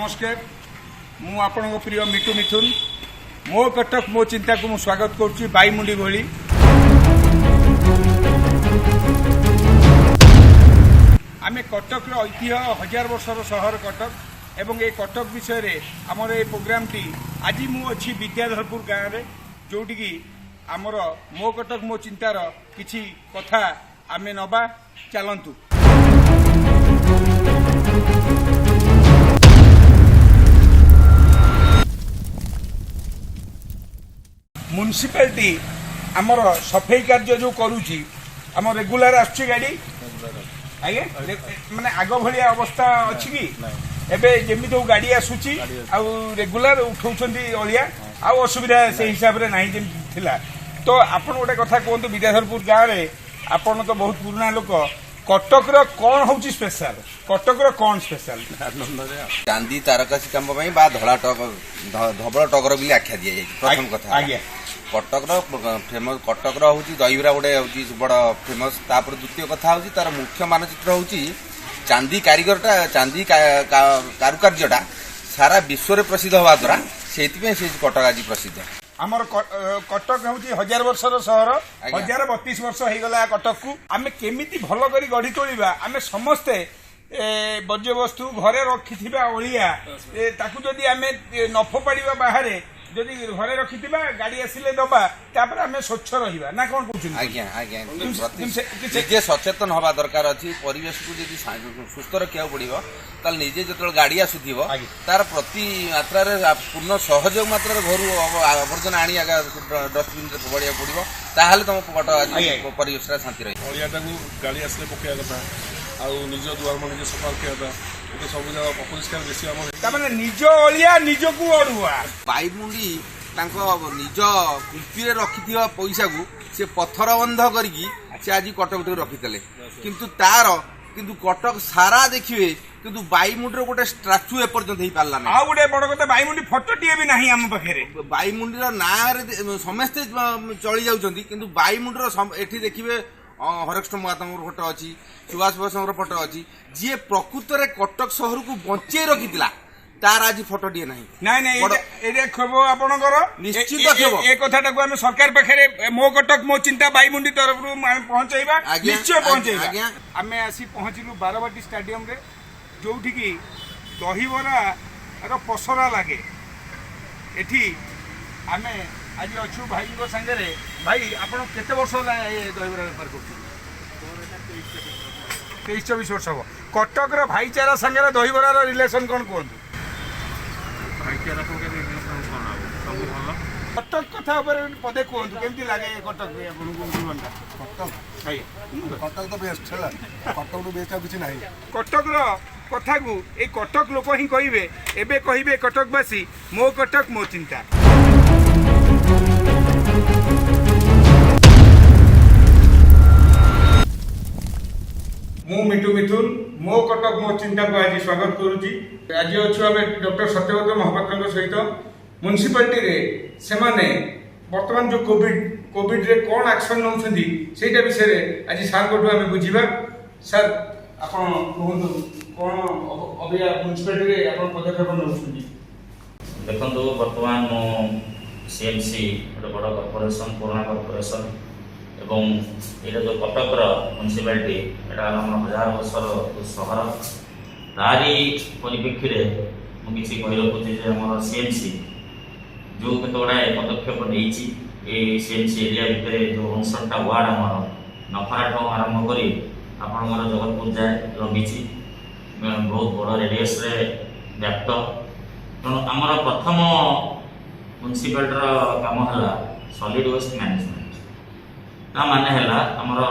नमस्कार मु आपण प्रिय मिठू मिथुन मो कटक मो चिंता को मु स्वागत करुच्ची बाईमुंडी भली आमे कटक ऐतिह्य 1000 वर्षर सहर कटक एवं ए कटक विषय रे आमर ए प्रोग्राम टी आज मु अच्छी विद्याधरपुर गाँव में जोटि आमर मो कटक मो चिंतार किछि कथा आमे नबा चलतु। म्युनिसिपालिटी आमर सफाई कार्य जो करुची आम रेगुलर आसुची गाड़ी आगे माने आग भलिया अवस्था अच्छी कि एबे जेमी जो गाड़ी आसुची आ रेगुलर उठाउछंती अलिया आ असुविधा से हिसाब रे नाही जेम थिला। तो आपण गोटे कथा कहतु विद्याधरपुर गाँव रे आपण तो बहुत पुराना लोक कटक रो कौन होची स्पेशल कटक रो कौन स्पेशल चांदी तारकसी काम बा धला टक धबल टगर भी आख्या दिया जाय प्रथम कथा आज्ञा कटक फेमस कटक हूँ दहीबरा गोटे हूँ बड़ फेमस तापर द्वितीय कथा हूँ तार मुख्य मानचित्र हूँ चांदी कारीगरटा चांदी कारुकार्यटा सारा विश्व में प्रसिद्ध हवा द्वारा से कटक आज प्रसिद्ध आमर कटक हूँ 1000 वर्षर सहर 1032 वर्ष हो गला कटक को आमे केमिति भल करी गढ़ी तोलिबा आमे समस्ते वर्ज्यवस्तु घरे रखि अलिया ताकू जदि आमे न फोपाड़िबा बाहर जदि घरे रखि गाड़ी आसिले दबा तापर आमे स्वच्छ रहिबा ना कोन पूछुन आज्ञा आज्ञा निजे सचेतन हवा दरकार अछि परिवेश को जदि सुस्थ रखिया पड़िबो ताल निजे जतल गाड़ी आसुथिबो तार प्रति मात्रा रे पूर्ण सहयोग मात्रा रे घर आवर्जना आनी आगा डस्टबिन रे पड़िया पड़िबो ताहाले तुम कट आज परिवेश रे शांति रही अलियाटा को गाड़ी आसले पकेया कथा आ निज दुआर मन निजे सफा रखिया कथा एते सब जगह अपरिष्कार बेसी हम ता माने निज अलिया निज को अडुआ बाईमुंडी तांको निज कुल्पी रे रखिथिबा पैसा को से पत्थर बंध करिकी से आज कटक रखितले किंतु कटक सारा देखिए किंतु बाईमुंडी गोटे स्टाच्यू एपर्यंत हो पारा ना गोटे बड़ कथा बाईमुंडी फटोटे भी ना आम पाखे बाईमुंडी ना समस्ते चली जाऊँगी किंतु बाईमुंडी एठी देखिए हरेकृष्ण महात्मा फोटो अच्छी सुभाष बोस फोटो अच्छी जी प्रकृत में कटक सहर को बचे रखी तार आज फोटो टे ना खेब आपणकर निश्चित खेब ए कथाटा को सरकार पाखे मो कटक मो चिंता बाईमुंडी तरफ पहुंचाइबा निश्चय पहुंचाइबा आमे आसी पहुंचलु बारवाटी स्टेडियम रे जोठी की दहीबरा रो पसरा लागे एठी आमे आज अच्छु भाई संगे भाई आपण केते वर्ष दहीबरा बेपार कर 23-24 वर्ष हम कटक भाईचारा संगे दहीबरा रिलेशन कौन कहतु कटक कथा पदे कहतु केमती लगे कटक कटक तो बेस्ट है कटक तो बेस्ट किसी ना कटक कथा को ए कटक लोक ही कहे एबे कहे कटकवासी मो कटक मो चिंता। मु मिठू मिथुन मो कटक मो चिंता को आज स्वागत करुच्ची। आज अच्छु आम डॉक्टर सत्यव्रत महापात्र सहित म्युनिसिपालिटी रे सेमाने वर्तमान जो कोविड रे कौन एक्शन नौछंदी सेटा विषय रे आज सार को आम बुझीबा। सर आपण कहंतु कौन अबिया म्युनिसिपालिटी रे आपण पदक्षेप नौछंदी देखंतु वर्तमान मो सीएमसी एक बड़ कॉर्पोरेशन पुराना कॉर्पोरेशन एवं ये जो कटक म्युनिसिपालिटी एटा 1000 वर्षर सहर तारी परिप्रेक्षी मुझे कही रखुच्छी आम सीएमसी जो केत गुड़ाए पदक्षेप नहीं सीएमसी एरिया भितर जो 59टा वार्ड आम नफराठ आरंभ कर आपंकर जगतपुर जाए लगी बहुत बड़ रेडियस व्याप्त तेणु आमर प्रथम म्युनिसिपालिटी काम है सॉलिड वेस्ट मैनेजमेंट ता माने है आमर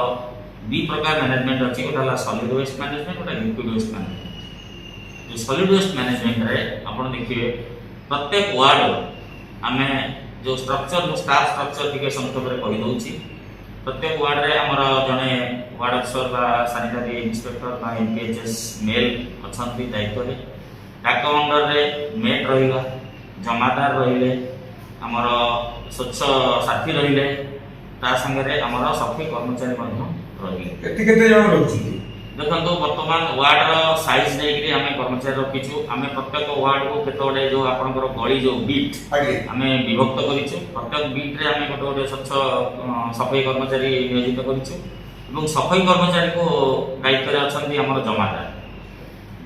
दि प्रकार मैनेजमेंट अच्छी गोटे सॉलिड वेस्ट मैनेजमेंट गोटे लिक्विड वेस्ट मैनेजमेंट जो सॉलिड वेस्ट मैनेजमेंट रे आपण देखिए प्रत्येक वार्ड आम जो स्ट्रक्चर स्टाफ स्ट्रक्चर टी संक्षेप में कही दूसरी प्रत्येक वार्ड रे आमर जड़े वार्ड अफिसर बा सानिटारी इंस्पेक्टर बा एमपीएचएस मेल अच्छा दायित्व में ताक अंडर रे मेट रहा जमादार रे आमर स्वच्छ साथी रे ता संगे आमर सफाई कर्मचारी केते जन रहउछन्ती देखो बर्तमान वार्ड साइज नहीं आम कर्मचारी रखीचु आम प्रत्येक वार्ड को केतोटे जो आपंकर गली जो बीट आम विभक्त करूँ प्रत्येक बीट रे आम गोटे गोटे स्वच्छ सफाई कर्मचारी नियोजित करूँ सफाई कर्मचारी को दायित्व में अच्छा आम जमादार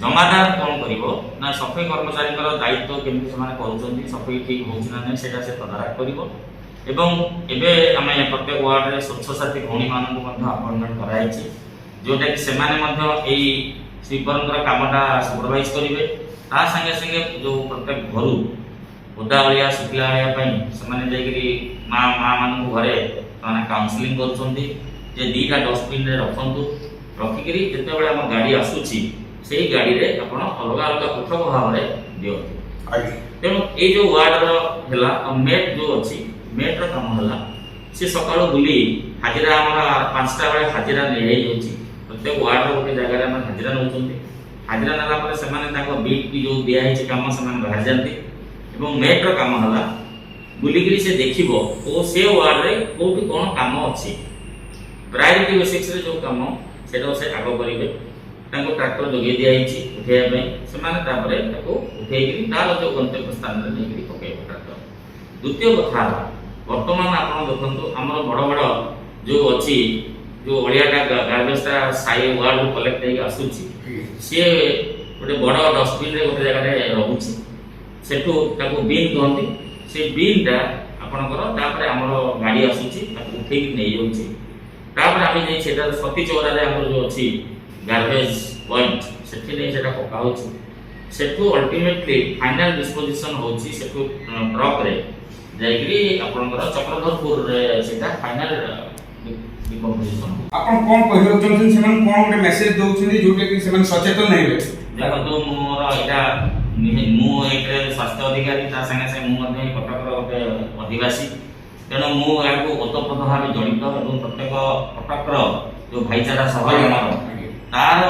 जमादार कौन कर सफाई कर्मचारी दायित्व केमी से सफाई ठीक होना नहीं से तदारख कर आम प्रत्येक वार्ड में स्वच्छ साथी भौणी मानक अपॉइंटमेंट कराई जोटा कि से स्वीपर कामटा सुपरवाइज करेंगे ता संगे संगे जो प्रत्येक घर ओदा अलिया सुखिला से माँ मान घरे काउनसिलिंग कर दीटा डस्टबिन रखु रखिकी जिते आम गाड़ी आसूसी से गाड़ी रे आपण अलग अलग पृथक भाव में दिखते तेणु ये जो वार्ड है मेट जो अच्छी मेट्र काम है सी सका बुली हाजिरा आम 5टा बेले हाजिरा नहीं प्रत्येक वार्ड गोटे जगह में हाजिरा नौ हाजिरा नाला से बीट की जो दिखाई कम से बाहर जाती मेट्र काम है बुलिकी से देखो से वार्ड रे कौटी कौन काम अच्छी प्रायोरिटी बेसिक्स रे जो काम से आग करेंगे ट्राक्टर जोगे दिखाई उठाइबे से उठे तार जो गंतव्य स्थान में नहीं पकड़ ट्राक्टर द्वितीय कथा बर्तमान आप देखो आम बड़ बड़ जो अच्छी जो अड़ियाटा गार्बेजटा साई वार्ड कलेक्ट होकर आसूसी सी गोटे बड़ डस्टबिन गोटे जगह रोचे सेठू बीन कहती से बीनटा आपंकर आम गाड़ी आसूसी उठे नहीं जाऊँगी आम सती चौरा जो अच्छी गार्बेज पॉइंट से पका सेठू अल्टीमेटली फाइनल डिस्पोजिशन होची सेठू ट्रक रे जाइकरी आपनकर चक्रधरपुर रे सेटा फाइनल डिकम्पोजिशन आपण कोन कहियो चंतन सेमन कोन गोटे मेसेज दउछिन जोटे कि सेमन सचेतन नै बे देखो मोर एटा मु एकरे स्वास्थ्य अधिकारी ता संगे से मु मध्ये कटक गोटे अधिवासी तेणु मु याको ओतप्रोत भाव जड़ित एवं प्रत्येक कटक जो भाईचारा सभा तार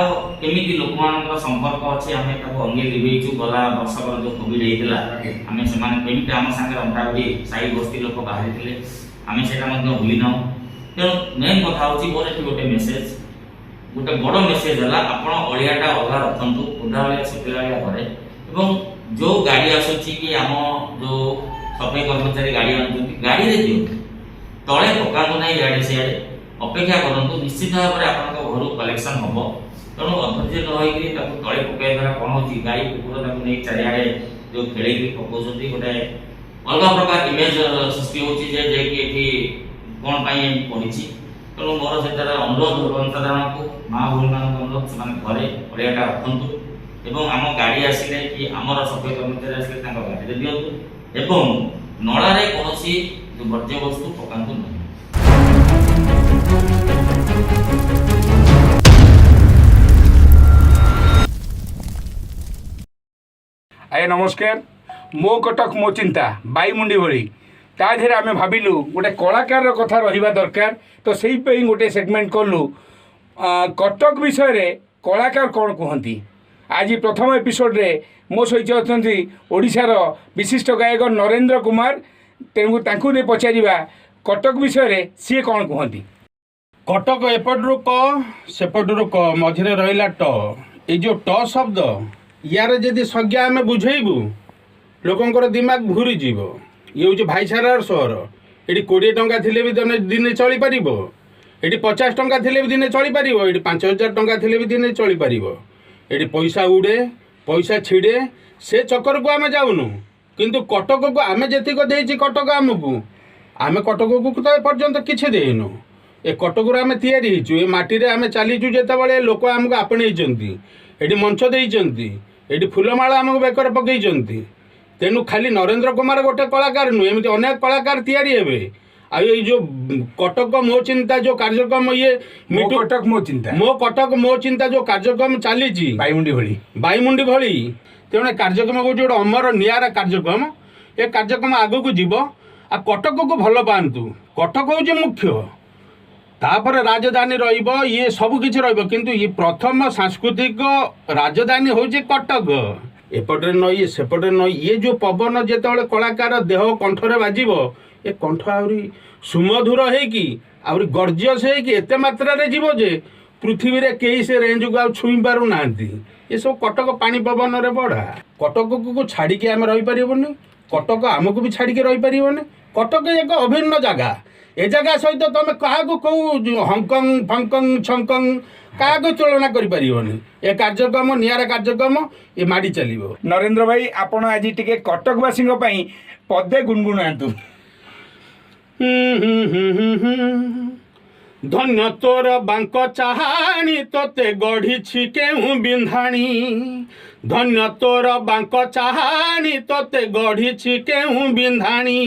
केमिति लोक मान संपर्क अच्छे आम अंगे लिभेचु गला वर्षकर जो कोविड होता आम से केमिति आम सागे अंटाउटी साई बस्ती लोक बाहरी थे आम से भूली ना तेणु मेन कथा हूँ मोर ये गोटे मेसेज गोटे बड़ मेसेज है आपड़ अड़ियाटा अलग रखु ओदा अलिया सुखिला घरे जो गाड़ी आसूची कि आम जो सफाई कर्मचारी गाड़ी आनुंट गाड़ी में दिखते तले पका ना इे सियाड़े अपेक्षा करूँ निश्चित भाव में आप घर कलेक्शन हम तेणु अधर्य नई तले पकड़ द्वारा कौन हो गाई कुकुर नहीं चारिड़े जो खेल पकाउं गोटे अलग प्रकार इमेज सृष्टि होती कौन पड़ी तेणु मोर से अनुरोध जनसाधारण को माँ भूमि मान अनुरोध से घरे अड़ियाटा रखु आम गाड़ी आसिले कि आमर सफाई कर्मचारी आसिले गाड़ी दिंतु नलारे कौन वर्ज्य वस्तु पकातु नहीं। आए नमस्कार मो कटक मो चिंता बाईमुंडी भली ता देहरे आम भाविलु गोटे कलाकार कथा रहिबा दरकार तो से गोटे सेगमेंट कलु कटक विषय रे कलाकार कौन कहती आज प्रथम एपिसोड रे मो सहित अच्छा ओडिशार विशिष्ट गायक नरेंद्र कुमार तेणु तांकु ने पचारिबा कटक विषय रे सी कौन कहती कटक एपटू क सेपटू क मझे रहा ट ये जो ट शब्द यार जदि संज्ञा आम बुझेबू लोकंर दिमाग घूरी जीव ये हूँ भाईचारार सहर ये 20 टंका थिले भी दिन चली पार ये 50 टंका थिले भी दिन चली पार ये 5000 टंका थिले भी दिन चली पार ये पैसा उड़े पैसा छिड़े से चक्कर को आम जाऊनु किंतु कटक को आम जेतिक देछि कटक आमको आम कटक को तो एपर्यंत किसी देनु ए कटक आम तैयारी ये माटी आम चलीचु जिते लोक आमको आपणई ये मंच देती ये फूलमाला आमको बेकर पकई तेणु खाली नरेंद्र कुमार गोटे कलाकार नुह एमती अनेक कलाकार तैयारी हेबे आ ये जो कटक मो चिंता जो कार्यक्रम ये कटक मो चिंता जो कार्यक्रम चली बाईमुंडी भली तेणु कार्यक्रम हूँ गोटे अमर निआरा कार्यक्रम ये कार्यक्रम आग को जीव आ कटक को भल पातु कटक हूँ मुख्य तापर राजधानी रहिबो ये सब किछि रहिबो किंतु ये प्रथम सांस्कृतिक राजधानी होछि कटक एपटे नई सेपटे नई ये जो पवन जेतेबेले कलाकार देह कंठरे बाजिबो ए कंठ आउरी सुमधुर हेकी आउरी गर्जियस हेकी एते मात्रा रे जीवो जे ପୃଥିବୀରେ କେହି ସେ ରେଞ୍ଜକୁ ଆଉ ଛୁଇଁ ପାରୁନାହାନ୍ତି। ଏସବୁ କଟକ ପାଣି ପବନରେ ବଢ଼ା। କଟକକୁ ଛାଡ଼ିକି ଆମେ ରହିପାରିବୁନି, କଟକ ଆମକୁ ବି ଛାଡ଼ିକି ରହିପାରିବନି। କଟକ ଏକ ଅଭିନ୍ନ ଜାଗା। ଏ ଜାଗା ସହିତ ତମେ କାହାକୁ କେଉଁ ହଂକଂ ଫଂକଂ ଛଂକଂ କାହାକୁ ତୁଳନା କରିପାରିବନି। ଏ କାର୍ଯ୍ୟକ୍ରମ ନିଆରା କାର୍ଯ୍ୟକ୍ରମ, ଏ ମାଡ଼ି ଚାଲିବ। ନରେନ୍ଦ୍ର ଭାଇ ଆପଣ ଆଜି ଟିକେ କଟକବାସୀଙ୍କ ପାଇଁ ପଦେ ଗୁଣଗୁଣାନ୍ତୁ। ଧନ୍ୟ ତୋର ବାଙ୍କ ଚାହାଣି ତୋତେ ଗଢ଼ିଛି କେଉଁ ବିନ୍ଧାଣି। ଧନ୍ୟ ତୋର ବାଙ୍କ ଚାହାଣି ତୋତେ ଗଢ଼ିଛି କେଉଁ ବିନ୍ଧାଣି।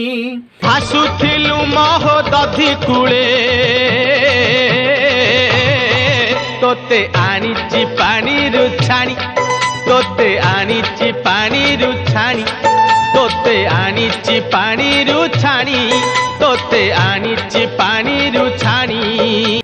ଭାସୁଥିଲୁ ମହୋଦଧି କୂଳେ ତୋତେ ଆଣିଛି ପାଣିରୁ ଛାଣି। ତୋତେ ଆଣିଛି ପାଣିରୁ ଛାଣି। ତୋତେ ଆଣିଛି ପାଣିରୁ ଛାଣି। ତୋତେ ଆଣିଛି ପାଣିରୁ ଛାଣି।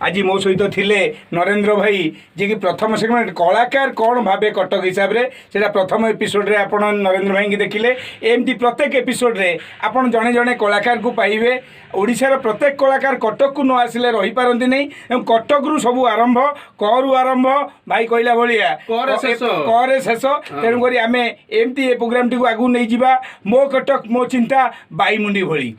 ଆଜି ମୋ ସହିତ ଥିଲେ ନରେନ୍ଦ୍ର ଭାଇ, ଯିଏକି ପ୍ରଥମ ସେଗମେଣ୍ଟ କଳାକାର କ'ଣ ଭାବେ କଟକ ହିସାବରେ, ସେଇଟା ପ୍ରଥମ ଏପିସୋଡ଼ରେ ଆପଣ ନରେନ୍ଦ୍ର ଭାଇଙ୍କୁ ଦେଖିଲେ। ଏମିତି ପ୍ରତ୍ୟେକ ଏପିସୋଡ଼ରେ ଆପଣ ଜଣେ ଜଣେ କଳାକାରକୁ ପାଇବେ। ଓଡ଼ିଶାର ପ୍ରତ୍ୟେକ କଳାକାର କଟକକୁ ନ ଆସିଲେ ରହିପାରନ୍ତି ନାହିଁ। ଏବଂ କଟକରୁ ସବୁ ଆରମ୍ଭ, କରୁ ଆରମ୍ଭ, ଭାଇ କହିଲା ଭଳିଆ କରେ ଶେଷ। ତେଣୁକରି ଆମେ ଏମିତି ଏ ପ୍ରୋଗ୍ରାମଟିକୁ ଆଗକୁ ନେଇଯିବା। ମୋ କଟକ ମୋ ଚିନ୍ତା ବାଇମୁଣ୍ଡି ଭଳି।